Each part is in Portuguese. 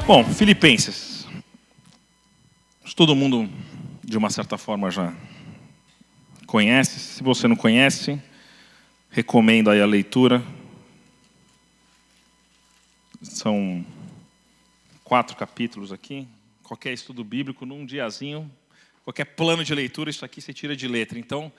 Bom, Filipenses. Todo mundo, de uma certa forma, já conhece. Se você não conhece, recomendo aí a leitura. São 4 capítulos aqui. Qualquer estudo bíblico, num diazinho, qualquer plano de leitura, isso aqui você tira de letra. Então,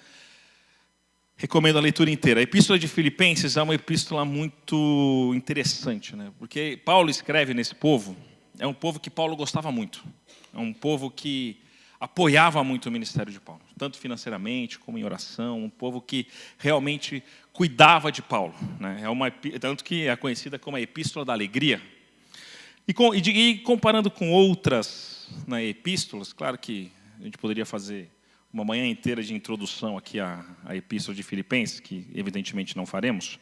recomendo a leitura inteira. A Epístola de Filipenses é uma epístola muito interessante, né? Porque Paulo escreve nesse povo. É um povo que Paulo gostava muito. É um povo que apoiava muito o ministério de Paulo, tanto financeiramente como em oração. Um povo que realmente cuidava de Paulo, né? Tanto que é conhecida como a Epístola da Alegria. E comparando com outras, né, epístolas, claro que a gente poderia fazer uma manhã inteira de introdução aqui à Epístola de Filipenses, que evidentemente não faremos,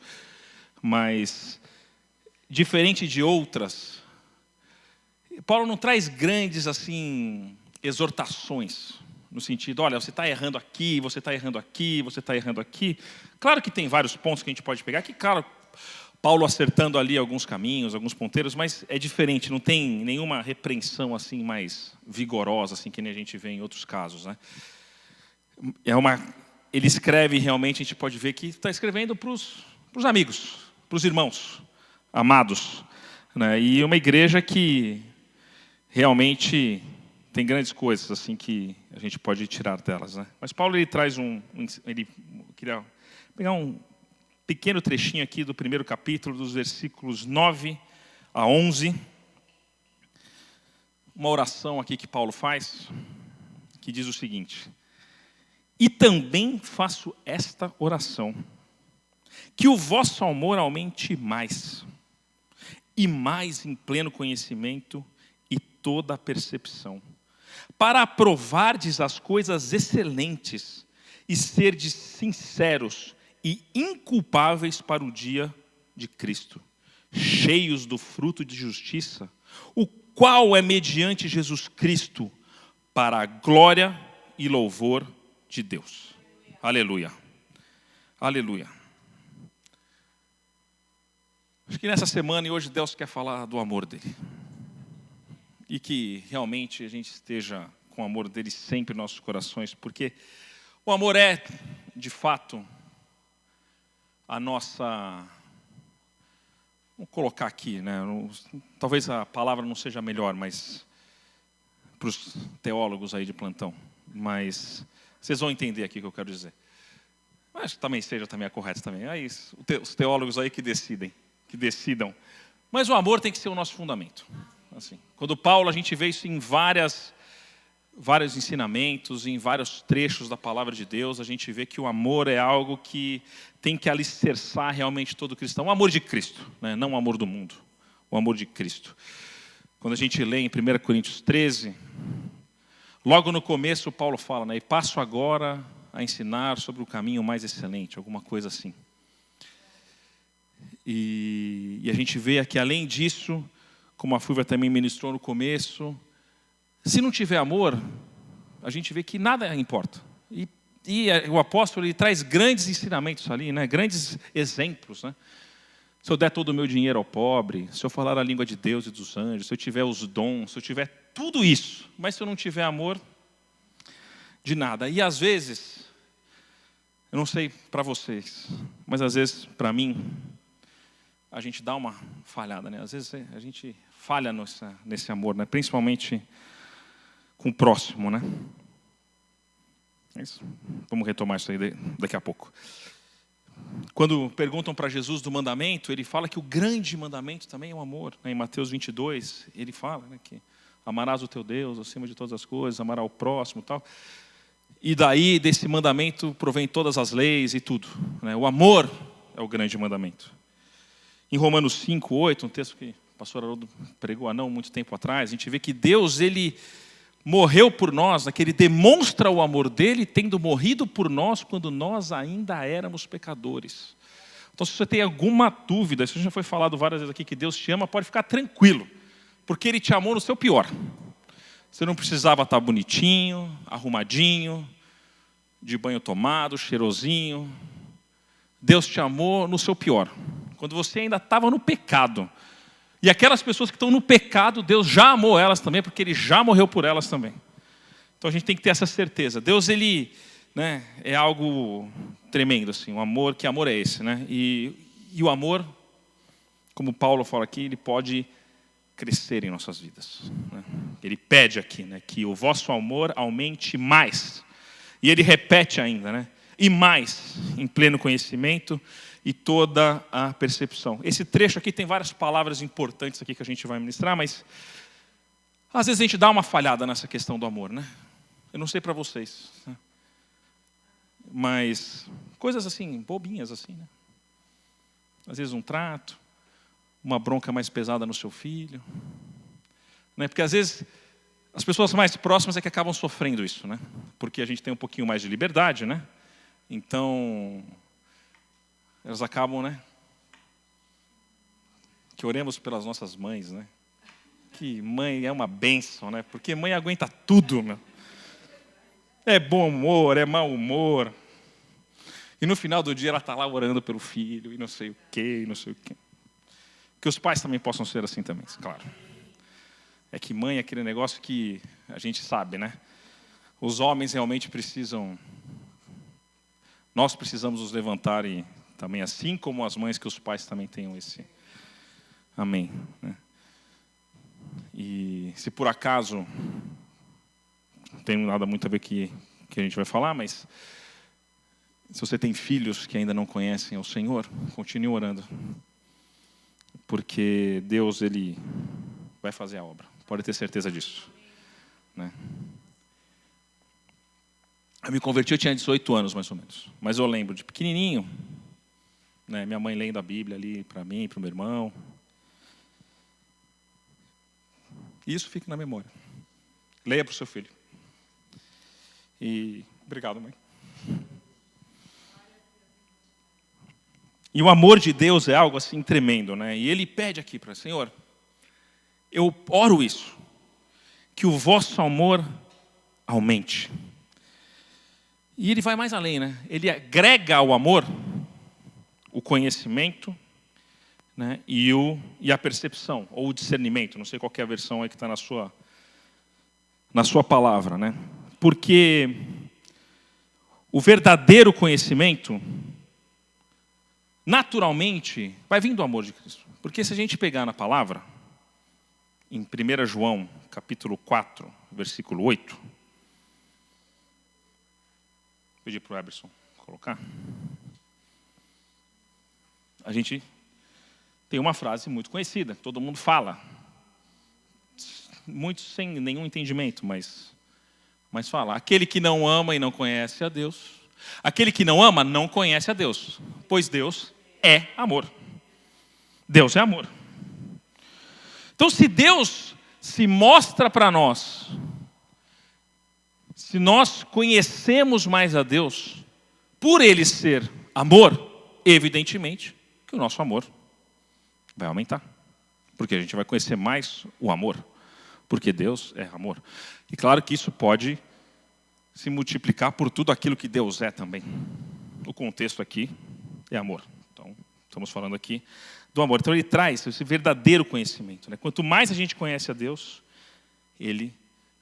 mas diferente de outras, Paulo não traz grandes assim exortações, no sentido, olha, você está errando aqui, você está errando aqui, você está errando aqui. Claro que tem vários pontos que a gente pode pegar, que claro, Paulo acertando ali alguns caminhos, alguns ponteiros, mas é diferente, não tem nenhuma repreensão assim mais vigorosa, assim, que nem a gente vê em outros casos, né? Ele escreve realmente, a gente pode ver que está escrevendo para os amigos, para os irmãos, amados, né? E uma igreja que realmente tem grandes coisas assim que a gente pode tirar delas, né? Mas Paulo ele traz ele queria pegar um pequeno trechinho aqui do primeiro capítulo, dos versículos 9 a 11. Uma oração aqui que Paulo faz, que diz o seguinte: e também faço esta oração, que o vosso amor aumente mais, e mais em pleno conhecimento e toda a percepção, para aprovardes as coisas excelentes e serdes sinceros e inculpáveis para o dia de Cristo, cheios do fruto de justiça, o qual é mediante Jesus Cristo, para a glória e louvor de Deus. Aleluia. Aleluia. Acho que nessa semana e hoje Deus quer falar do amor dele. E que realmente a gente esteja com o amor dele sempre em nossos corações, porque o amor é, de fato, a nossa... Vamos colocar aqui, né? Talvez a palavra não seja melhor, mas para os teólogos aí de plantão, mas vocês vão entender aqui o que eu quero dizer. Mas também seja também a correta também. Aí os teólogos aí que decidam. Mas o amor tem que ser o nosso fundamento. Assim, quando Paulo, a gente vê isso em vários ensinamentos, em vários trechos da palavra de Deus, a gente vê que o amor é algo que tem que alicerçar realmente todo cristão. O amor de Cristo, né? Não o amor do mundo, o amor de Cristo. Quando a gente lê em 1 Coríntios 13, logo no começo Paulo fala, né? E passo agora a ensinar sobre o caminho mais excelente, alguma coisa assim. E a gente vê aqui, além disso, como a Fúvia também ministrou no começo, se não tiver amor, a gente vê que nada importa. E o apóstolo ele traz grandes ensinamentos ali, né? Grandes exemplos, né? Se eu der todo o meu dinheiro ao pobre, se eu falar a língua de Deus e dos anjos, se eu tiver os dons, se eu tiver tudo isso, mas se eu não tiver amor, de nada. E às vezes, eu não sei para vocês, mas às vezes para mim, a gente dá uma falhada, né? Às vezes a gente falha nesse amor, né? Principalmente com o próximo, né? É isso. Vamos retomar isso aí daqui a pouco. Quando perguntam para Jesus do mandamento, ele fala que o grande mandamento também é o amor. Em Mateus 22, ele fala, né, que Amarás o teu Deus acima de todas as coisas, amarás o próximo e tal. E daí, desse mandamento, provém todas as leis e tudo, né? O amor é o grande mandamento. Em Romanos 5, 8, um texto que o pastor Haroldo pregou há não muito tempo atrás, a gente vê que Deus, ele morreu por nós, que ele demonstra o amor dele, tendo morrido por nós quando nós ainda éramos pecadores. Então, se você tem alguma dúvida, isso já foi falado várias vezes aqui, que Deus te ama, pode ficar tranquilo, porque ele te amou no seu pior. Você não precisava estar bonitinho, arrumadinho, de banho tomado, cheirosinho. Deus te amou no seu pior, quando você ainda estava no pecado. E aquelas pessoas que estão no pecado, Deus já amou elas também, porque Ele já morreu por elas também. Então a gente tem que ter essa certeza. Deus, Ele, né, é algo tremendo, assim, um amor, que amor é esse, né? E o amor, como Paulo fala aqui, ele pode crescer em nossas vidas, né? Ele pede aqui, né, que o vosso amor aumente mais. E ele repete ainda, né? E mais, em pleno conhecimento e toda a percepção. Esse trecho aqui tem várias palavras importantes aqui que a gente vai ministrar, mas às vezes a gente dá uma falhada nessa questão do amor, né? Eu não sei para vocês, né? Mas coisas assim, bobinhas assim, né? Às vezes um trato, uma bronca mais pesada no seu filho, né? Porque às vezes as pessoas mais próximas é que acabam sofrendo isso, né? Porque a gente tem um pouquinho mais de liberdade, né? Então, elas acabam, né? Que oremos pelas nossas mães, né? Que mãe é uma bênção, né? Porque mãe aguenta tudo, meu. É bom humor, é mau humor. E no final do dia ela está lá orando pelo filho, e não sei o quê, e não sei o quê. Que os pais também possam ser assim também, claro. É que mãe é aquele negócio que a gente sabe, né? Os homens realmente precisam... Nós precisamos nos levantar e também, assim como as mães, que os pais também tenham esse... Amém. Né? E se por acaso... Não tem nada muito a ver que a gente vai falar, mas... Se você tem filhos que ainda não conhecem o Senhor, continue orando. Porque Deus, Ele vai fazer a obra. Pode ter certeza disso. Né? Eu me converti, eu tinha 18 anos, mais ou menos. Mas eu lembro de pequenininho, né, minha mãe lendo a Bíblia ali para mim, para o meu irmão. E isso fica na memória. Leia para o seu filho. E obrigado, mãe. E o amor de Deus é algo assim tremendo, né? E Ele pede aqui para o Senhor, eu oro isso, que o vosso amor aumente. E Ele vai mais além, né? Ele agrega ao amor o conhecimento, né? E a percepção, ou o discernimento. Não sei qual é a versão aí que está na sua palavra, né? Porque o verdadeiro conhecimento... naturalmente, vai vir do amor de Cristo. Porque se a gente pegar na palavra, em 1 João, capítulo 4, versículo 8, vou pedir para o Eberson colocar. A gente tem uma frase muito conhecida, todo mundo fala. Muitos sem nenhum entendimento, mas fala. Aquele que não ama e não conhece a Deus... Aquele que não ama não conhece a Deus, pois Deus é amor. Deus é amor. Então, se Deus se mostra para nós, se nós conhecemos mais a Deus, por Ele ser amor, evidentemente que o nosso amor vai aumentar. Porque a gente vai conhecer mais o amor, porque Deus é amor. E claro que isso pode... se multiplicar por tudo aquilo que Deus é também. O contexto aqui é amor. Então, estamos falando aqui do amor. Então, Ele traz esse verdadeiro conhecimento, né? Quanto mais a gente conhece a Deus,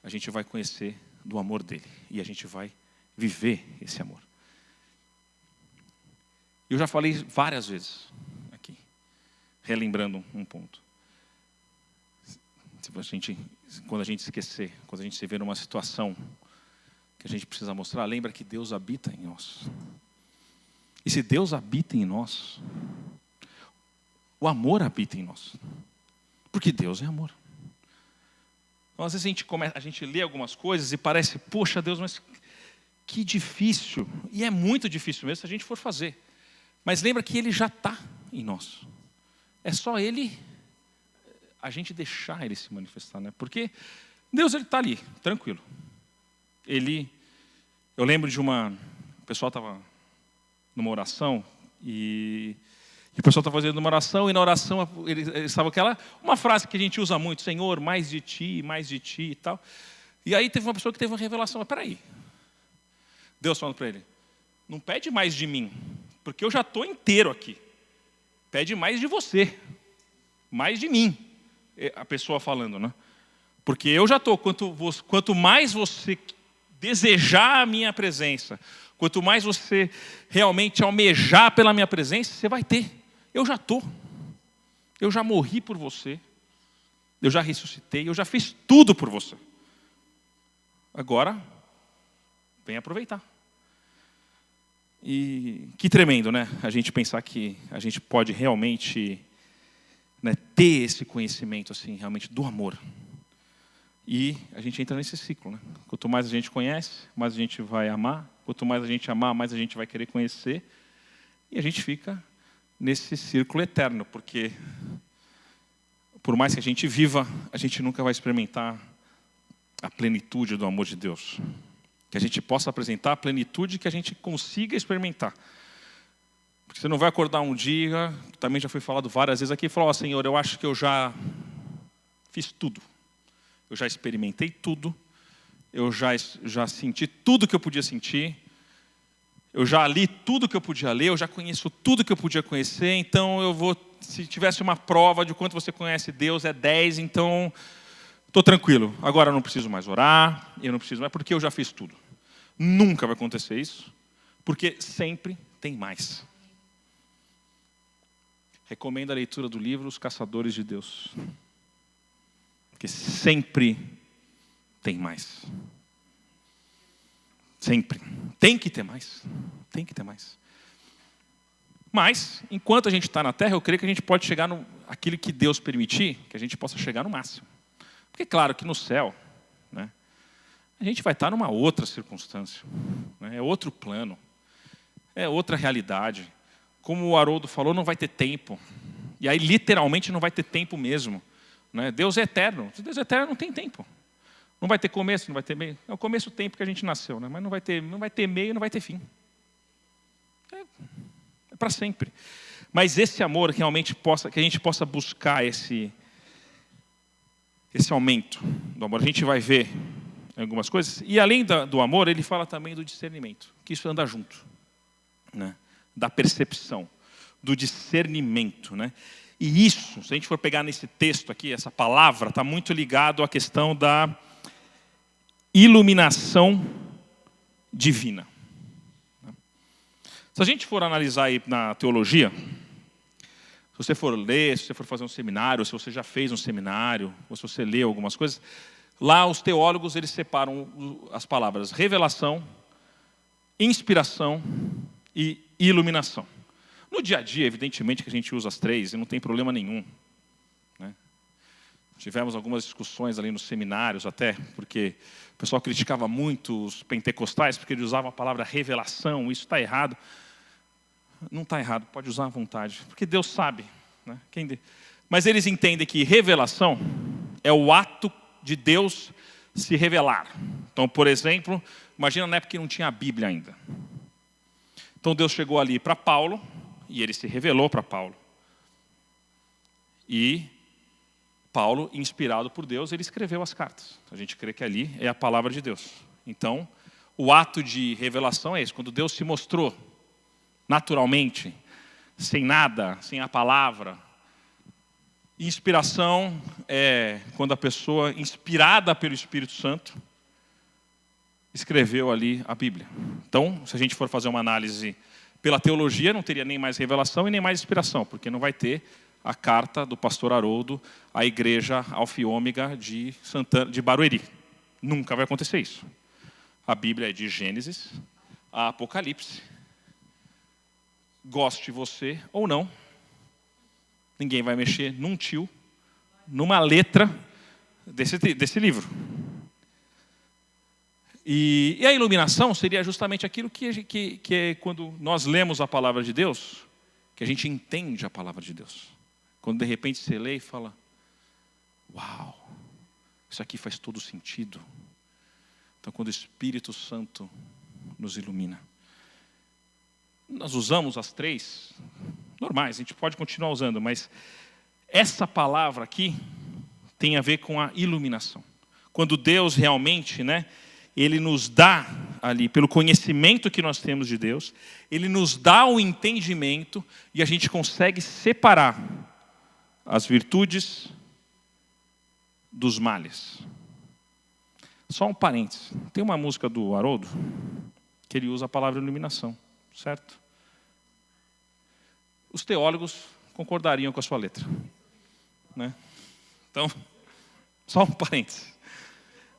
a gente vai conhecer do amor dEle. E a gente vai viver esse amor. Eu já falei várias vezes aqui, relembrando um ponto. Quando a gente esquecer, quando a gente se vê numa situação... que a gente precisa mostrar, lembra que Deus habita em nós. E se Deus habita em nós, o amor habita em nós. Porque Deus é amor. Então, às vezes a gente lê algumas coisas e parece, poxa Deus, mas que difícil. E é muito difícil mesmo se a gente for fazer. Mas lembra que Ele já está em nós. É só a gente deixar Ele se manifestar, né? Porque Deus, Ele está ali, tranquilo. Eu lembro de o pessoal estava numa oração e o pessoal estava fazendo uma oração e na oração eles estavam uma frase que a gente usa muito, Senhor, mais de Ti e tal. E aí teve uma pessoa que teve uma revelação, mas peraí, Deus falando para ele, não pede mais de mim, porque eu já estou inteiro aqui. Pede mais de você, mais de mim, a pessoa falando, né? Porque eu já estou, quanto mais você desejar a minha presença, quanto mais você realmente almejar pela minha presença, você vai ter. Eu já estou. Eu já morri por você. Eu já ressuscitei. Eu já fiz tudo por você. Agora, vem aproveitar. E que tremendo, né? A gente pensar que a gente pode realmente, né, ter esse conhecimento assim, realmente do amor. E a gente entra nesse ciclo, né? Quanto mais a gente conhece, mais a gente vai amar. Quanto mais a gente amar, mais a gente vai querer conhecer. E a gente fica nesse círculo eterno, porque por mais que a gente viva, a gente nunca vai experimentar a plenitude do amor de Deus. Que a gente possa apresentar a plenitude que a gente consiga experimentar. Porque você não vai acordar um dia, também já foi falado várias vezes aqui, e falar, Senhor, eu acho que eu já fiz tudo. Eu já experimentei tudo, eu já senti tudo que eu podia sentir, eu já li tudo que eu podia ler, eu já conheço tudo que eu podia conhecer, então se tivesse uma prova de quanto você conhece Deus, é 10, então estou tranquilo. Agora eu não preciso mais orar, eu não preciso mais, porque eu já fiz tudo. Nunca vai acontecer isso, porque sempre tem mais. Recomendo a leitura do livro Os Caçadores de Deus. Porque sempre tem mais. Sempre. Tem que ter mais. Tem que ter mais. Mas, enquanto a gente está na Terra, eu creio que a gente pode chegar aquilo que Deus permitir, que a gente possa chegar no máximo. Porque, claro, que no céu, né, a gente vai estar numa outra circunstância. Né, é outro plano. É outra realidade. Como o Haroldo falou, não vai ter tempo. E aí, literalmente, não vai ter tempo mesmo. Deus é eterno. Se Deus é eterno, não tem tempo. Não vai ter começo, não vai ter meio. É o começo do tempo que a gente nasceu, né? Mas não vai ter meio, não vai ter fim. É para sempre. Mas esse amor realmente que a gente possa buscar esse aumento do amor. A gente vai ver algumas coisas. E além do amor, ele fala também do discernimento, que isso anda junto, né? Da percepção, do discernimento, né? E isso, se a gente for pegar nesse texto aqui, essa palavra, está muito ligado à questão da iluminação divina. Se a gente for analisar aí na teologia, se você for ler, se você for fazer um seminário, se você já fez um seminário, ou se você lê algumas coisas, lá os teólogos eles separam as palavras revelação, inspiração e iluminação. No dia a dia, evidentemente, que a gente usa as três e não tem problema nenhum. Né? Tivemos algumas discussões ali nos seminários até, porque o pessoal criticava muito os pentecostais, porque eles usavam a palavra revelação, isso está errado. Não está errado, pode usar à vontade, porque Deus sabe. Né? Mas eles entendem que revelação é o ato de Deus se revelar. Então, por exemplo, imagina na época que não tinha a Bíblia ainda. Então Deus chegou ali para Paulo, e ele se revelou para Paulo. E Paulo, inspirado por Deus, ele escreveu as cartas. A gente crê que ali é a palavra de Deus. Então, o ato de revelação é esse. Quando Deus se mostrou naturalmente, sem nada, sem a palavra. Inspiração é quando a pessoa, inspirada pelo Espírito Santo, escreveu ali a Bíblia. Então, se a gente for fazer uma análise pela teologia, não teria nem mais revelação e nem mais inspiração, porque não vai ter a carta do pastor Haroldo à igreja Alfa e Ômega de Barueri. Nunca vai acontecer isso. A Bíblia é de Gênesis a Apocalipse. Goste você ou não, ninguém vai mexer num tio, numa letra, desse livro. E a iluminação seria justamente aquilo que é quando nós lemos a palavra de Deus, que a gente entende a palavra de Deus. Quando de repente você lê e fala, uau, isso aqui faz todo sentido. Então quando o Espírito Santo nos ilumina. Nós usamos as três normais, a gente pode continuar usando, mas essa palavra aqui tem a ver com a iluminação. Quando Deus realmente, Ele nos dá ali, pelo conhecimento que nós temos de Deus, Ele nos dá o entendimento e a gente consegue separar as virtudes dos males. Só um parênteses. Tem uma música do Haroldo que ele usa a palavra iluminação, certo? Os teólogos concordariam com a sua letra, Então, só um parênteses.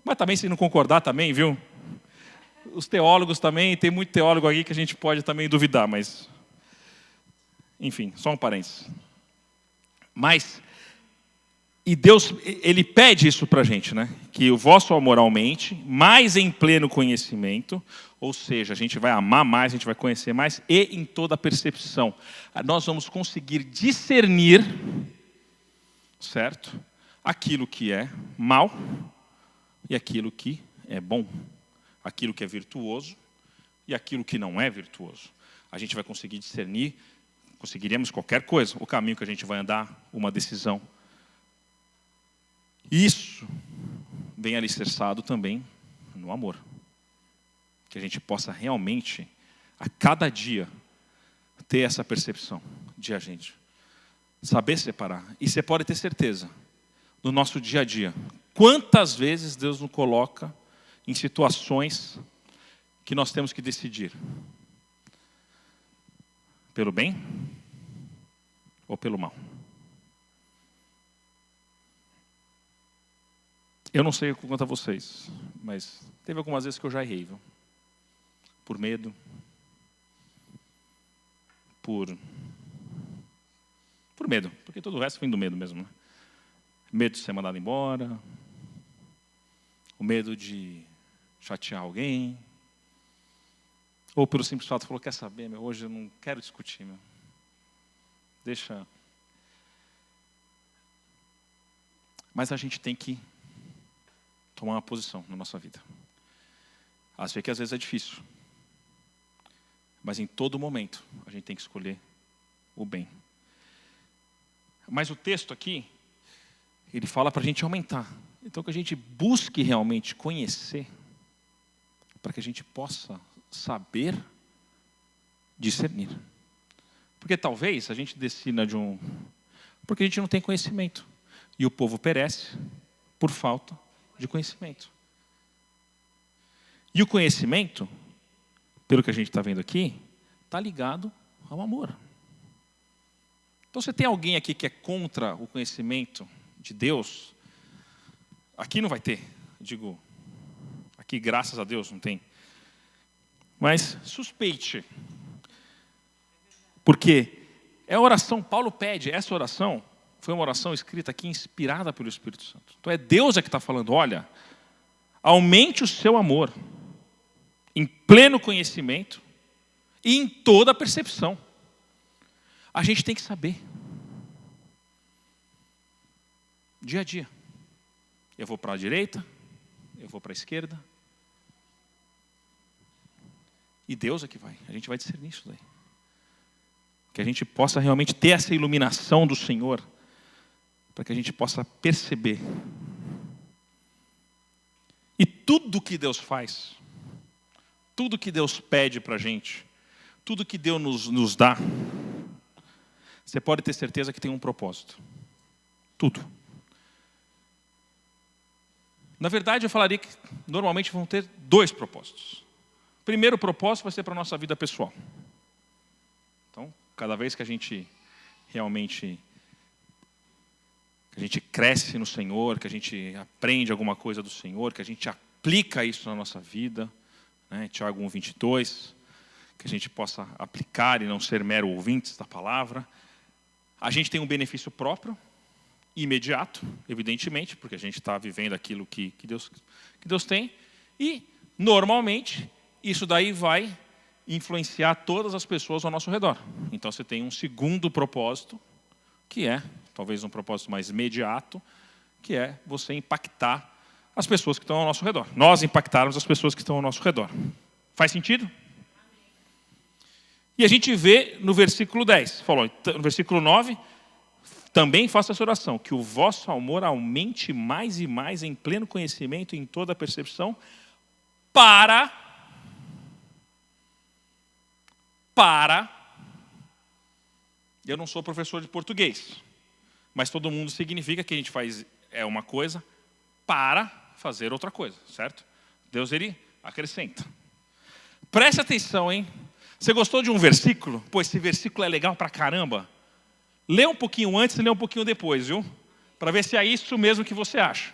Mas também, se não concordar também, viu? Os teólogos também, tem muito teólogo aqui que a gente pode também duvidar, mas... Enfim, só um parênteses. E Deus, Ele pede isso para a gente, Que o vosso amor aumente, mais em pleno conhecimento, ou seja, a gente vai amar mais, a gente vai conhecer mais, e em toda a percepção. Nós vamos conseguir discernir, certo? Aquilo que é mal e aquilo que é bom. Aquilo que é virtuoso e aquilo que não é virtuoso. A gente vai conseguir discernir, conseguiríamos qualquer coisa, o caminho que a gente vai andar, uma decisão. Isso vem alicerçado também no amor. Que a gente possa realmente, a cada dia, ter essa percepção de a gente saber separar. E você pode ter certeza, no nosso dia a dia, quantas vezes Deus nos coloca em situações que nós temos que decidir. Pelo bem ou pelo mal. Eu não sei quanto a vocês, mas teve algumas vezes que eu já errei, viu? Por medo. Por medo, porque todo o resto vem do medo mesmo, Medo de ser mandado embora, o medo de chatear alguém, ou pelo simples fato, falou, quer saber, hoje eu não quero discutir, Deixa. Mas a gente tem que tomar uma posição na nossa vida. Às vezes é difícil. Mas em todo momento, a gente tem que escolher o bem. Mas o texto aqui, ele fala para a gente aumentar. Então que a gente busque realmente conhecer, para que a gente possa saber discernir. Porque talvez a gente decida porque a gente não tem conhecimento. E o povo perece por falta de conhecimento. E o conhecimento, pelo que a gente está vendo aqui, está ligado ao amor. Então, se tem alguém aqui que é contra o conhecimento de Deus, aqui não vai ter, aqui graças a Deus não tem. Mas suspeite, porque é a oração, Paulo pede, essa oração foi uma oração escrita aqui, inspirada pelo Espírito Santo. Então é Deus que está falando, olha, aumente o seu amor, em pleno conhecimento e em toda a percepção. A gente tem que saber. Dia a dia. Eu vou para a direita, eu vou para a esquerda. E Deus é que vai. A gente vai discernir isso daí. Que a gente possa realmente ter essa iluminação do Senhor, para que a gente possa perceber. E tudo que Deus faz, tudo que Deus pede para a gente, tudo que Deus nos dá, você pode ter certeza que tem um propósito. Tudo. Na verdade, eu falaria que normalmente vão ter 2 propósitos. O primeiro propósito vai ser para a nossa vida pessoal. Então, cada vez que a gente realmente cresce no Senhor, que a gente aprende alguma coisa do Senhor, que a gente aplica isso na nossa vida, Tiago 1:22, que a gente possa aplicar e não ser mero ouvintes da palavra. A gente tem um benefício próprio imediato, evidentemente, porque a gente está vivendo aquilo que Deus tem. E, normalmente, isso daí vai influenciar todas as pessoas ao nosso redor. Então, você tem um segundo propósito, que é, talvez um propósito mais imediato, que é você impactar as pessoas que estão ao nosso redor. Nós impactarmos as pessoas que estão ao nosso redor. Faz sentido? E a gente vê no versículo 10, falou, no versículo 9, também faça essa oração, que o vosso amor aumente mais e mais em pleno conhecimento e em toda a percepção, para, eu não sou professor de português, mas todo mundo significa que a gente faz uma coisa para fazer outra coisa, certo? Deus, ele acrescenta. Preste atenção, hein? Você gostou de um versículo? Pô, esse versículo é legal pra caramba. Lê um pouquinho antes e lê um pouquinho depois, viu? Para ver se é isso mesmo que você acha.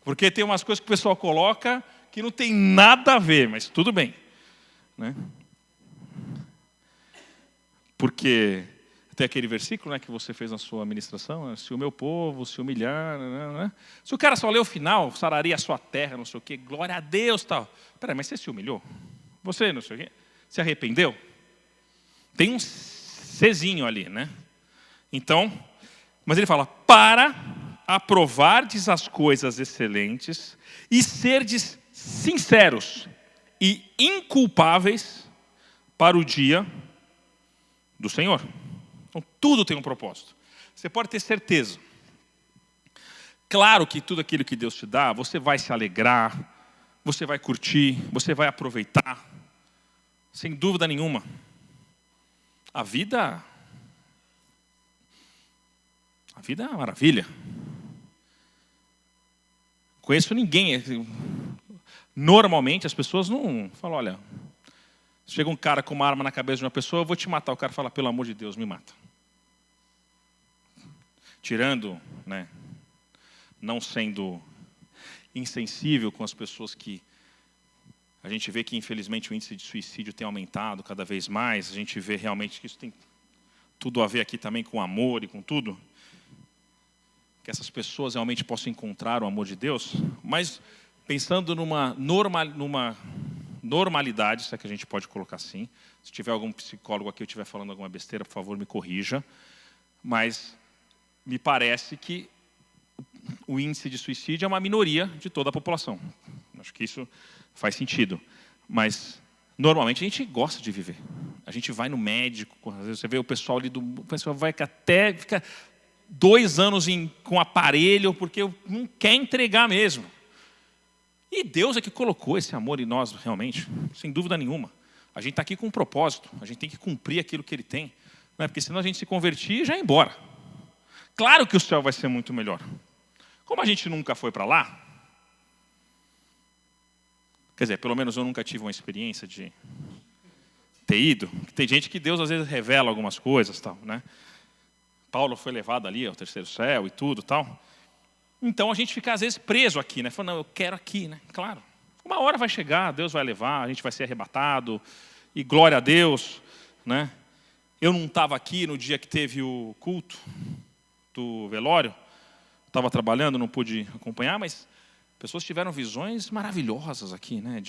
Porque tem umas coisas que o pessoal coloca que não tem nada a ver, mas tudo bem, né? Porque tem aquele versículo, né, que você fez na sua ministração, se o meu povo se humilhar, né? Se o cara só lê o final, sararia a sua terra, não sei o quê, glória a Deus, tal. Peraí, mas você se humilhou? Você, não sei o quê, se arrependeu? Tem um Czinho ali, né? Então, mas ele fala, para aprovardes as coisas excelentes e serdes sinceros e inculpáveis para o dia do Senhor. Então, tudo tem um propósito. Você pode ter certeza. Claro que tudo aquilo que Deus te dá, você vai se alegrar, você vai curtir, você vai aproveitar. Sem dúvida nenhuma. A vida é uma maravilha. Conheço ninguém. Normalmente as pessoas não falam, olha, chega um cara com uma arma na cabeça de uma pessoa, eu vou te matar. O cara fala, pelo amor de Deus, me mata. Tirando, né, não sendo insensível com as pessoas que a gente vê que, infelizmente, o índice de suicídio tem aumentado cada vez mais. A gente vê realmente que isso tem tudo a ver aqui também com amor e com tudo. Que essas pessoas realmente possam encontrar o amor de Deus. Mas pensando numa normalidade, se é que a gente pode colocar assim. Se tiver algum psicólogo aqui, eu estiver falando alguma besteira, por favor, me corrija. Mas me parece que o índice de suicídio é uma minoria de toda a população. Acho que isso faz sentido. Mas, normalmente, a gente gosta de viver. A gente vai no médico, às vezes você vê o pessoal ali, o pessoal vai até fica 2 anos com aparelho, porque não quer entregar mesmo. E Deus é que colocou esse amor em nós, realmente, sem dúvida nenhuma. A gente está aqui com um propósito, a gente tem que cumprir aquilo que Ele tem. Não é? Porque senão a gente se convertir e já ir embora. Claro que o céu vai ser muito melhor. Como a gente nunca foi para lá, quer dizer, pelo menos eu nunca tive uma experiência de ter ido. Tem gente que Deus às vezes revela algumas coisas, tal, né? Paulo foi levado ali ao 3º céu e tudo, tal. Então a gente fica às vezes preso aqui, né? Falando, não, eu quero aqui, né? Claro. Uma hora vai chegar, Deus vai levar, a gente vai ser arrebatado e glória a Deus, né? Eu não estava aqui no dia que teve o culto do velório. Estava trabalhando, não pude acompanhar, mas pessoas tiveram visões maravilhosas aqui, né?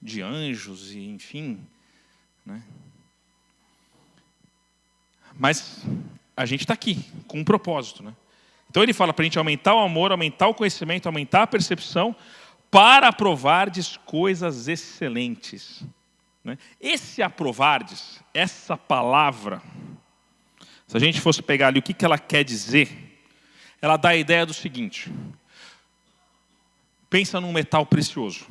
De anjos e enfim, né? Mas a gente está aqui com um propósito, né? Então ele fala para a gente aumentar o amor, aumentar o conhecimento, aumentar a percepção, para aprovardes coisas excelentes, né? Esse aprovardes, essa palavra, se a gente fosse pegar ali o que ela quer dizer, ela dá a ideia do seguinte: pensa num metal precioso.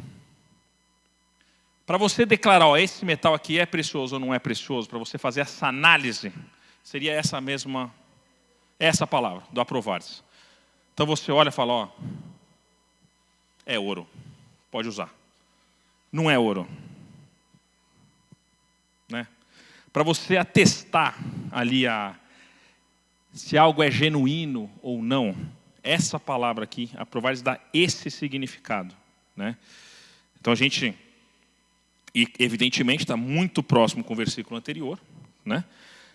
Para você declarar, ó, esse metal aqui é precioso ou não é precioso, para você fazer essa análise, seria essa palavra, do aprovar-se. Então você olha e fala, ó, é ouro, pode usar. Não é ouro. Né? Para você atestar ali se algo é genuíno ou não, essa palavra aqui, aprovar-se, dá esse significado. Né? Então a gente, e evidentemente está muito próximo com o versículo anterior, né?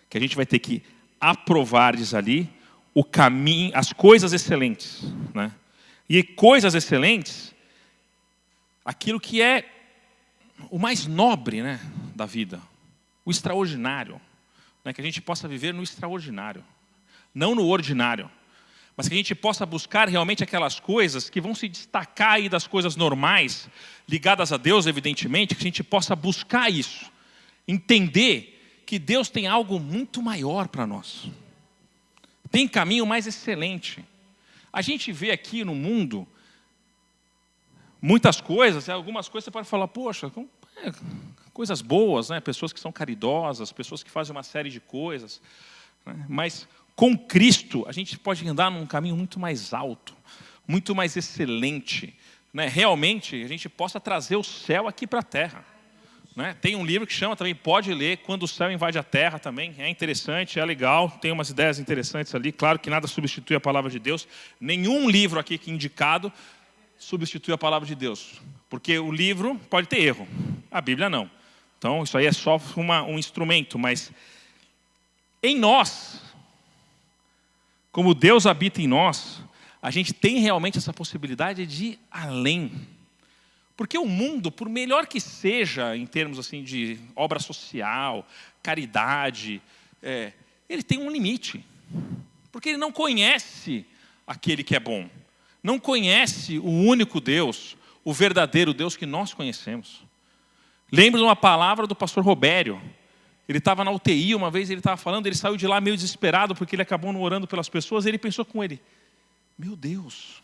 Que a gente vai ter que aprovar-lhes ali o caminho, as coisas excelentes, né? E coisas excelentes, aquilo que é o mais nobre, né, da vida, o extraordinário, né, que a gente possa viver no extraordinário, não no ordinário, mas que a gente possa buscar realmente aquelas coisas que vão se destacar aí das coisas normais, ligadas a Deus, evidentemente, que a gente possa buscar isso, entender que Deus tem algo muito maior para nós, tem caminho mais excelente. A gente vê aqui no mundo muitas coisas, algumas coisas você pode falar, poxa, coisas boas, né? Pessoas que são caridosas, pessoas que fazem uma série de coisas, né? Mas com Cristo a gente pode andar num caminho muito mais alto, muito mais excelente, né? Realmente a gente possa trazer o céu aqui para a terra, né? Tem um livro que chama também, pode ler, Quando o Céu Invade a Terra também, é interessante, é legal, tem umas ideias interessantes ali, claro que nada substitui a palavra de Deus, nenhum livro aqui que indicado substitui a palavra de Deus, porque o livro pode ter erro, a Bíblia não. Então isso aí é só um instrumento, mas em nós, como Deus habita em nós, a gente tem realmente essa possibilidade de ir além. Porque o mundo, por melhor que seja, em termos assim de obra social, caridade, ele tem um limite. Porque ele não conhece aquele que é bom. Não conhece o único Deus, o verdadeiro Deus que nós conhecemos. Lembro de uma palavra do pastor Robério. Ele estava na UTI uma vez, ele estava falando, ele saiu de lá meio desesperado, porque ele acabou não orando pelas pessoas, e ele pensou com ele, meu Deus,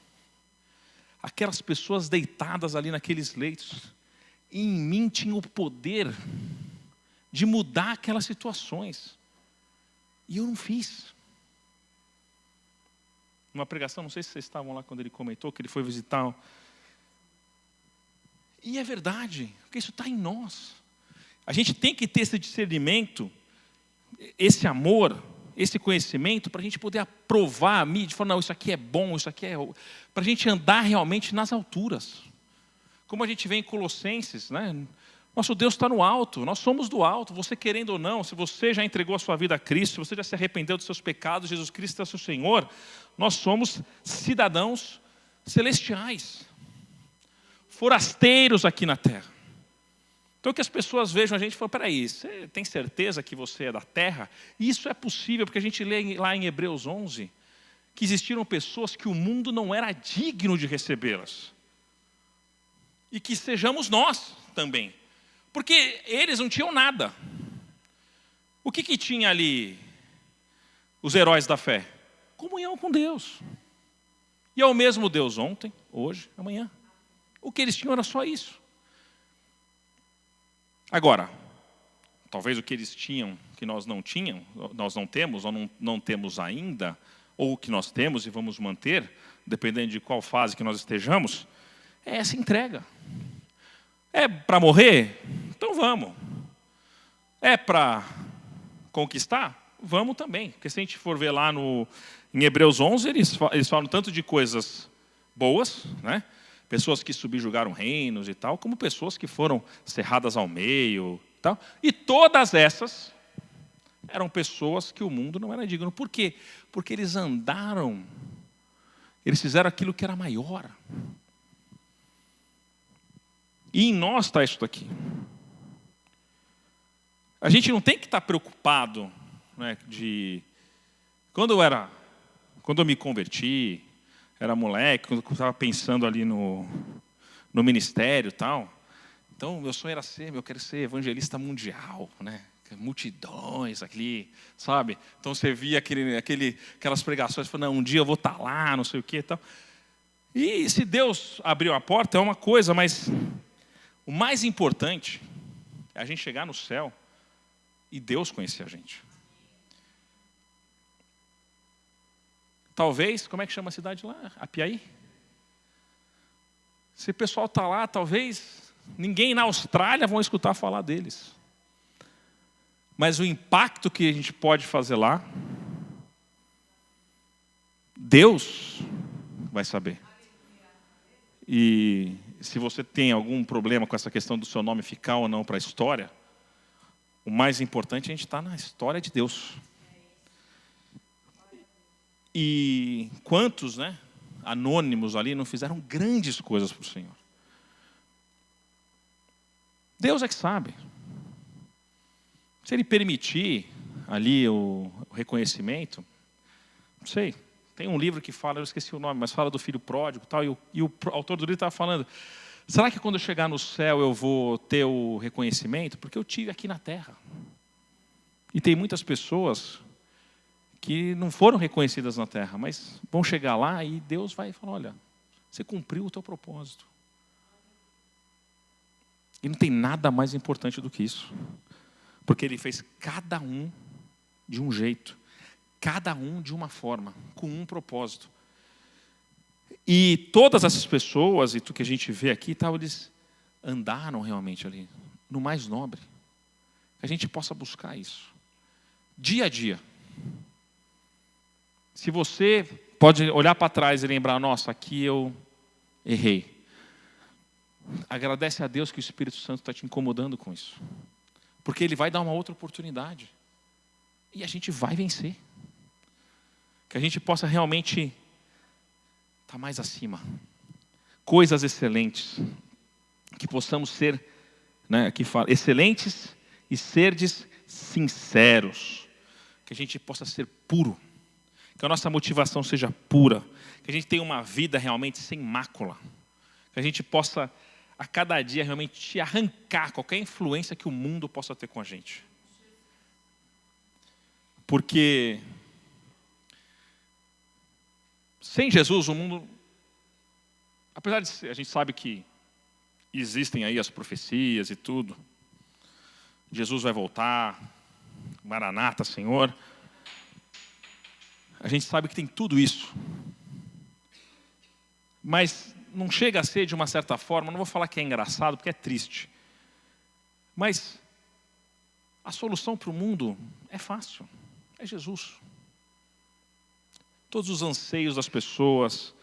aquelas pessoas deitadas ali naqueles leitos, em mim tinha o poder de mudar aquelas situações. E eu não fiz. Numa pregação, não sei se vocês estavam lá quando ele comentou, que ele foi visitar. E é verdade, porque isso está em nós. A gente tem que ter esse discernimento, esse amor, esse conhecimento, para a gente poder aprovar a mídia, falar, não, isso aqui é bom, isso aqui é... Para a gente andar realmente nas alturas. Como a gente vê em Colossenses, né? Nosso Deus está no alto, nós somos do alto, você querendo ou não, se você já entregou a sua vida a Cristo, se você já se arrependeu dos seus pecados, Jesus Cristo é seu Senhor, nós somos cidadãos celestiais, forasteiros aqui na terra. Então que as pessoas vejam a gente e falam, peraí, você tem certeza que você é da terra? E isso é possível, porque a gente lê lá em Hebreus 11, que existiram pessoas que o mundo não era digno de recebê-las. E que sejamos nós também. Porque eles não tinham nada. O que tinha ali os heróis da fé? Comunhão com Deus. E é o mesmo Deus ontem, hoje, amanhã. O que eles tinham era só isso. Agora, talvez o que eles tinham, que nós não temos, ou não temos ainda, ou o que nós temos e vamos manter, dependendo de qual fase que nós estejamos, é essa entrega. É para morrer? Então vamos. É para conquistar? Vamos também. Porque se a gente for ver lá em Hebreus 11, eles falam tanto de coisas boas, né? Pessoas que subjugaram reinos e tal, como pessoas que foram cerradas ao meio. Tal. E todas essas eram pessoas que o mundo não era digno. Por quê? Porque eles andaram, eles fizeram aquilo que era maior. E em nós está isso aqui. A gente não tem que estar preocupado, né, Quando eu me converti, era moleque, quando eu estava pensando ali no ministério e tal. Então, meu sonho era eu quero ser evangelista mundial, né? Multidões ali, sabe? Então, você via aquelas pregações, falando, não, um dia eu vou estar lá, não sei o quê e tal. E se Deus abriu a porta, é uma coisa, mas o mais importante é a gente chegar no céu e Deus conhecer a gente. Talvez, como é que chama a cidade lá? Apiaí? Se o pessoal está lá, talvez ninguém na Austrália vão escutar falar deles. Mas o impacto que a gente pode fazer lá, Deus vai saber. E se você tem algum problema com essa questão do seu nome ficar ou não para a história, o mais importante é a gente estar na história de Deus. E quantos, né, anônimos ali não fizeram grandes coisas para o Senhor? Deus é que sabe. Se Ele permitir ali o reconhecimento, não sei. Tem um livro que fala, eu esqueci o nome, mas fala do filho pródigo e tal, e o autor do livro estava falando, será que quando eu chegar no céu eu vou ter o reconhecimento? Porque eu tive aqui na terra. E tem muitas pessoas que não foram reconhecidas na terra, mas vão chegar lá e Deus vai falar, olha, você cumpriu o teu propósito. E não tem nada mais importante do que isso. Porque Ele fez cada um de um jeito, cada um de uma forma, com um propósito. E todas essas pessoas, e tudo que a gente vê aqui, tal, eles andaram realmente ali, no mais nobre. Que a gente possa buscar isso, dia a dia. Se você pode olhar para trás e lembrar, nossa, aqui eu errei. Agradece a Deus que o Espírito Santo está te incomodando com isso. Porque Ele vai dar uma outra oportunidade. E a gente vai vencer. Que a gente possa realmente estar mais acima. Coisas excelentes. Que possamos ser, né, aqui fala, excelentes e serdes sinceros. Que a gente possa ser puro. Que a nossa motivação seja pura. Que a gente tenha uma vida realmente sem mácula. Que a gente possa, a cada dia, realmente arrancar qualquer influência que o mundo possa ter com a gente. Porque sem Jesus o mundo, apesar de a gente sabe que existem aí as profecias e tudo, Jesus vai voltar, Maranata, Senhor. A gente sabe que tem tudo isso. Mas não chega a ser, de uma certa forma, não vou falar que é engraçado, porque é triste. Mas a solução para o mundo é fácil. É Jesus. Todos os anseios das pessoas,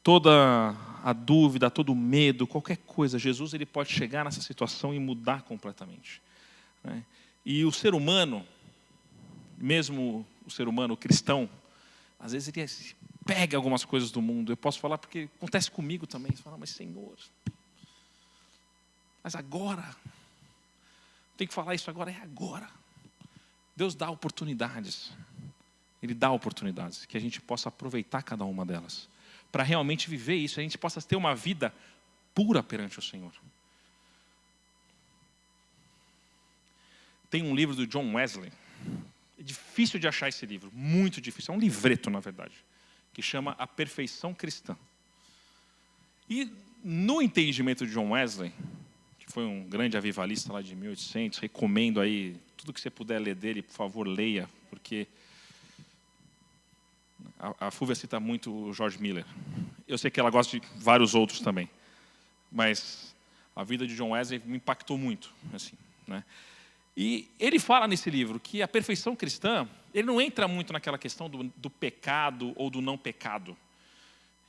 toda a dúvida, todo o medo, qualquer coisa, Jesus ele pode chegar nessa situação e mudar completamente. Né? E o ser humano, mesmo o ser humano cristão, às vezes ele pega algumas coisas do mundo. Eu posso falar porque acontece comigo também. Você fala, mas Senhor, mas agora, tem que falar isso agora, é agora. Deus dá oportunidades. Ele dá oportunidades, que a gente possa aproveitar cada uma delas. Para realmente viver isso, a gente possa ter uma vida pura perante o Senhor. Tem um livro do John Wesley. É difícil de achar esse livro, muito difícil. É um livreto, na verdade, que chama A Perfeição Cristã. E no entendimento de John Wesley, que foi um grande avivalista lá de 1800, recomendo aí, tudo que você puder ler dele, por favor, leia, porque a Fúvia cita muito o George Miller. Eu sei que ela gosta de vários outros também, mas a vida de John Wesley me impactou muito, assim, né? E ele fala nesse livro que a perfeição cristã, ele não entra muito naquela questão do pecado ou do não pecado.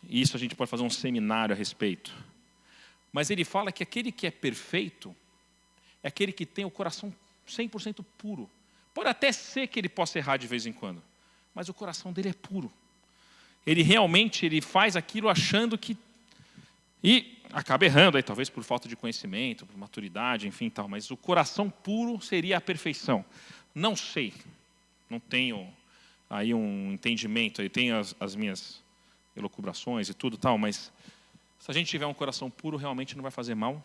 E isso a gente pode fazer um seminário a respeito. Mas ele fala que aquele que é perfeito é aquele que tem o coração 100% puro. Pode até ser que ele possa errar de vez em quando, mas o coração dele é puro. Ele realmente faz aquilo achando que... E acaba errando, aí, talvez por falta de conhecimento, por maturidade, enfim, tal. Mas o coração puro seria a perfeição. Não sei, não tenho aí um entendimento, aí tenho as minhas elucubrações e tudo, tal, mas se a gente tiver um coração puro, realmente não vai fazer mal.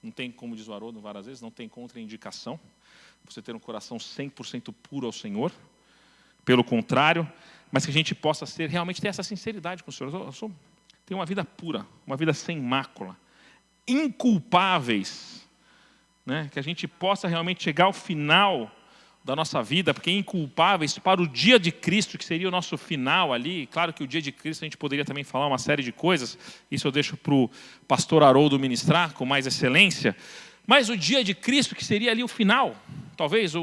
Não tem, como diz o Haroldo várias vezes, não tem contraindicação. Você ter um coração 100% puro ao Senhor. Pelo contrário, mas que a gente possa realmente ter essa sinceridade com o Senhor. Ter uma vida pura, uma vida sem mácula, inculpáveis, né? Que a gente possa realmente chegar ao final da nossa vida, porque inculpáveis para o dia de Cristo, que seria o nosso final ali. Claro que o dia de Cristo a gente poderia também falar uma série de coisas, isso eu deixo para o pastor Haroldo ministrar com mais excelência, mas o dia de Cristo, que seria ali o final, talvez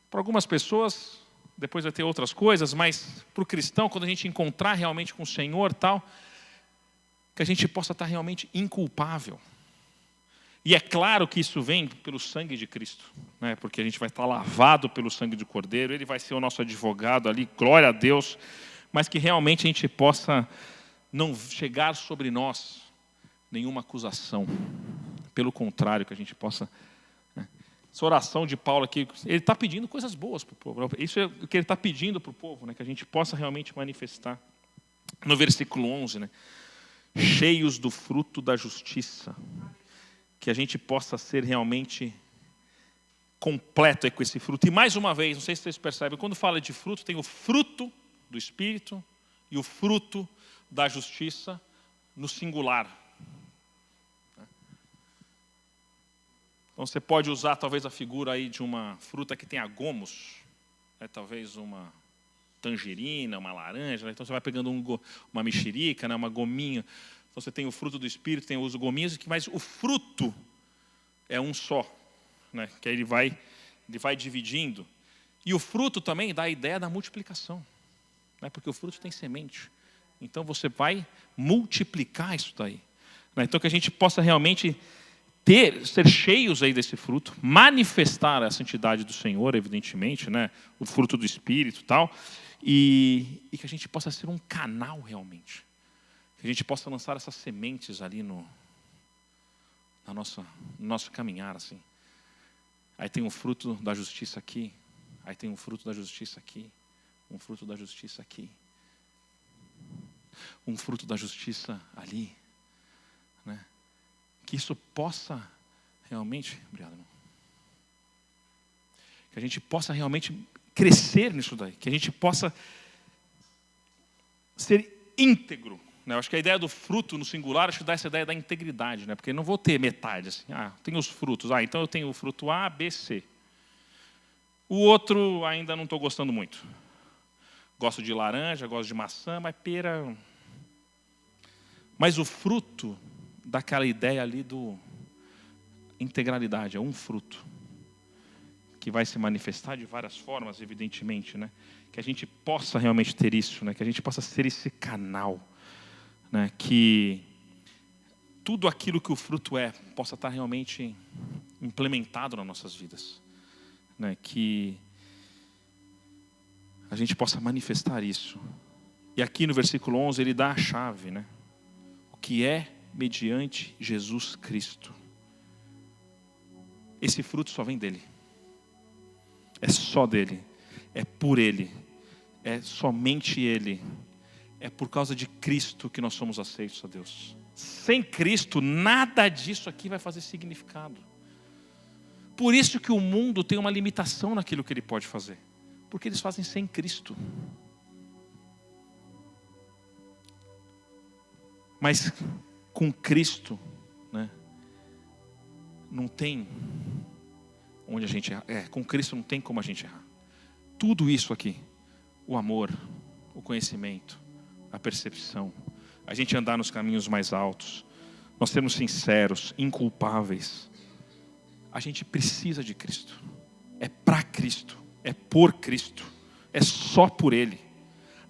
para algumas pessoas... Depois vai ter outras coisas, mas para o cristão, quando a gente encontrar realmente com o Senhor, tal, que a gente possa estar realmente inculpável. E é claro que isso vem pelo sangue de Cristo, né? Porque a gente vai estar lavado pelo sangue do Cordeiro, Ele vai ser o nosso advogado ali, glória a Deus, mas que realmente a gente possa não chegar sobre nós nenhuma acusação. Pelo contrário, que a gente possa... Né? Essa oração de Paulo aqui, ele está pedindo coisas boas para o povo. Isso é o que ele está pedindo para o povo, né? Que a gente possa realmente manifestar. No versículo 11, né? Cheios do fruto da justiça. Que a gente possa ser realmente completo com esse fruto. E mais uma vez, não sei se vocês percebem, quando fala de fruto, tem o fruto do Espírito e o fruto da justiça no singular. Então você pode usar talvez a figura aí de uma fruta que tenha gomos, né? Talvez uma tangerina, uma laranja, né? Então você vai pegando uma mexerica, né? Uma gominha. Então você tem o fruto do Espírito, tem os gominhos, mas o fruto é um só, né? Que aí ele vai dividindo. E o fruto também dá a ideia da multiplicação, né? Porque o fruto tem semente. Então você vai multiplicar isso daí, né? Então que a gente possa realmente ser cheios aí desse fruto, manifestar a santidade do Senhor, evidentemente, né? O fruto do Espírito e tal, e que a gente possa ser um canal realmente. Que a gente possa lançar essas sementes ali no nosso caminhar, assim. Aí tem um fruto da justiça aqui, aí tem um fruto da justiça aqui, um fruto da justiça aqui, um fruto da justiça ali, né? Que isso possa realmente, obrigado, irmão. Que a gente possa realmente crescer nisso daí, que a gente possa ser íntegro. Eu acho que a ideia do fruto no singular, acho que dá essa ideia da integridade, né? Porque eu não vou ter metade, assim, tem os frutos, então eu tenho o fruto A, B, C. O outro ainda não estou gostando muito. Gosto de laranja, gosto de maçã, mas pera... Mas o fruto daquela ideia ali do integralidade, é um fruto que vai se manifestar de várias formas, evidentemente, né? Que a gente possa realmente ter isso, né? Que a gente possa ser esse canal, né? Que tudo aquilo que o fruto possa estar realmente implementado nas nossas vidas, né? Que a gente possa manifestar isso. E aqui no versículo 11 ele dá a chave, né? O que é mediante Jesus Cristo. Esse fruto só vem dele. É só dele. É por ele. É somente ele. É por causa de Cristo que nós somos aceitos a Deus. Sem Cristo, nada disso aqui vai fazer significado. Por isso que o mundo tem uma limitação naquilo que ele pode fazer. Porque eles fazem sem Cristo. Mas com Cristo, né, não tem onde a gente errar. Com Cristo não tem como a gente errar. Tudo isso aqui, o amor, o conhecimento, a percepção, a gente andar nos caminhos mais altos, nós sermos sinceros, inculpáveis, a gente precisa de Cristo. É para Cristo, é por Cristo, é só por Ele.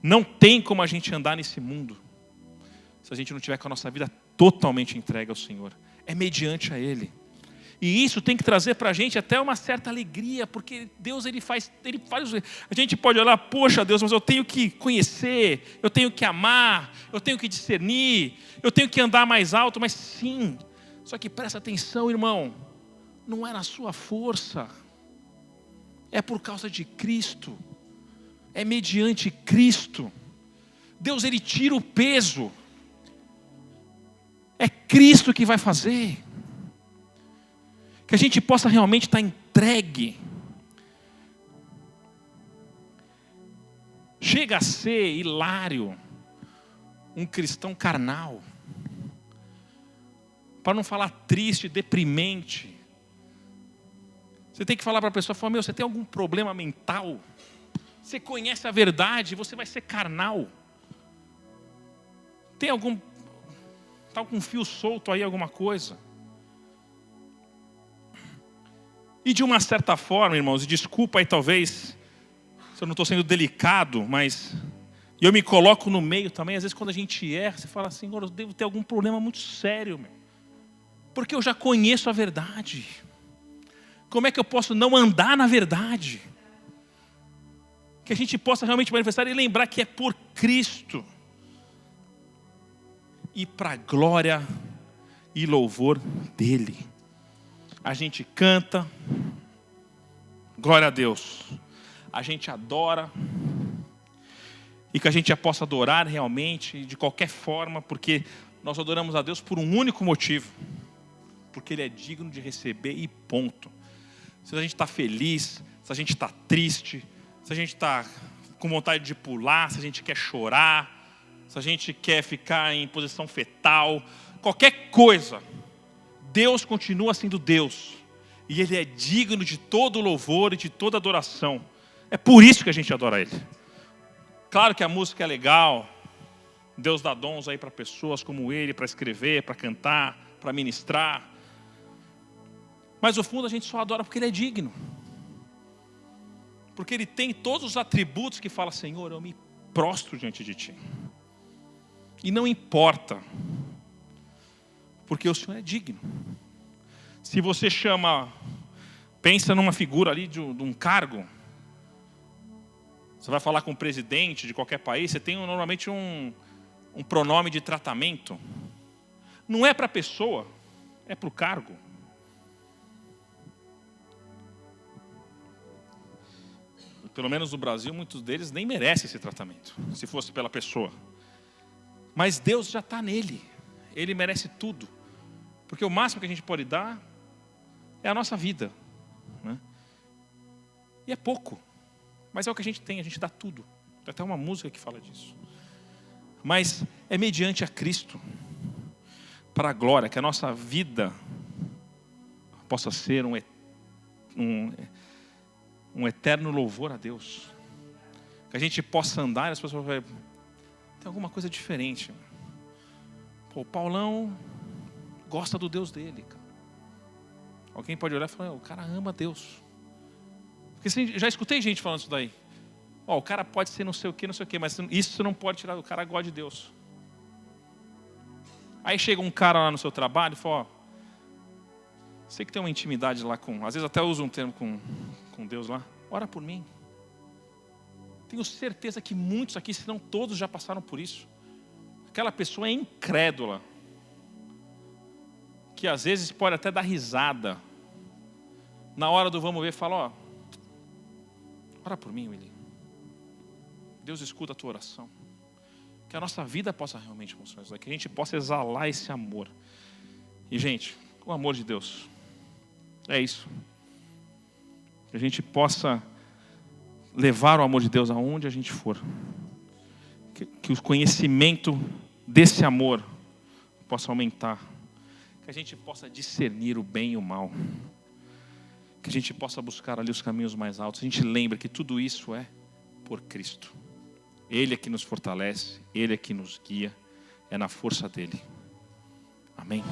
Não tem como a gente andar nesse mundo se a gente não tiver com a nossa vida totalmente entregue ao Senhor. É mediante a Ele. E isso tem que trazer para a gente até uma certa alegria, porque Deus ele faz. A gente pode olhar, poxa Deus, mas eu tenho que conhecer, eu tenho que amar, eu tenho que discernir, eu tenho que andar mais alto, mas sim. Só que presta atenção, irmão, não é na sua força, é por causa de Cristo, é mediante Cristo. Deus ele tira o peso. É Cristo que vai fazer. Que a gente possa realmente estar entregue. Chega a ser hilário um cristão carnal. Para não falar triste, deprimente. Você tem que falar para a pessoa, falar, você tem algum problema mental? Você conhece a verdade, você vai ser carnal. Tem algum... Está com um fio solto aí, alguma coisa. E de uma certa forma, irmãos, e desculpa aí talvez, se eu não estou sendo delicado, mas eu me coloco no meio também. Às vezes quando a gente erra, você fala assim, eu devo ter algum problema muito sério, meu. Porque eu já conheço a verdade. Como é que eu posso não andar na verdade? Que a gente possa realmente manifestar e lembrar que é por Cristo. E para a glória e louvor dEle. A gente canta, glória a Deus. A gente adora. E que a gente já possa adorar realmente, de qualquer forma, porque nós adoramos a Deus por um único motivo. Porque Ele é digno de receber e ponto. Se a gente está feliz, se a gente está triste, se a gente está com vontade de pular, se a gente quer chorar, se a gente quer ficar em posição fetal, qualquer coisa, Deus continua sendo Deus. E Ele é digno de todo louvor e de toda adoração. É por isso que a gente adora Ele. Claro que a música é legal. Deus dá dons aí para pessoas como Ele, para escrever, para cantar, para ministrar. Mas no fundo a gente só adora porque Ele é digno. Porque Ele tem todos os atributos que fala: Senhor, eu me prostro diante de Ti. E não importa, porque o Senhor é digno. Se você pensa numa figura ali de um cargo, você vai falar com o presidente de qualquer país, você tem normalmente um pronome de tratamento. Não é para a pessoa, é para o cargo. Pelo menos no Brasil, muitos deles nem merecem esse tratamento, se fosse pela pessoa. Mas Deus já está nele. Ele merece tudo. Porque o máximo que a gente pode dar é a nossa vida, né? E é pouco. Mas é o que a gente tem, a gente dá tudo. Tem até uma música que fala disso. Mas é mediante a Cristo, para a glória, que a nossa vida possa ser um eterno louvor a Deus. Que a gente possa andar e as pessoas vão ver, tem alguma coisa diferente. Pô, o Paulão gosta do Deus dele, cara. Alguém pode olhar e falar: o cara ama Deus. Porque já escutei gente falando isso daí. O cara pode ser não sei o que, mas isso não pode tirar, o cara gosta de Deus. Aí chega um cara lá no seu trabalho e fala: sei que tem uma intimidade lá com, às vezes até usa um termo com Deus lá, ora por mim. Tenho certeza que muitos aqui, se não todos, já passaram por isso. Aquela pessoa é incrédula, que às vezes pode até dar risada. Na hora do vamos ver, fala: ora por mim, William. Deus escuta a tua oração. Que a nossa vida possa realmente funcionar isso daqui, que a gente possa exalar esse amor. E gente, o amor de Deus é isso. Que a gente possa levar o amor de Deus aonde a gente for. Que o conhecimento desse amor possa aumentar. Que a gente possa discernir o bem e o mal. Que a gente possa buscar ali os caminhos mais altos. A gente lembra que tudo isso é por Cristo. Ele é que nos fortalece, Ele é que nos guia. É na força dEle. Amém.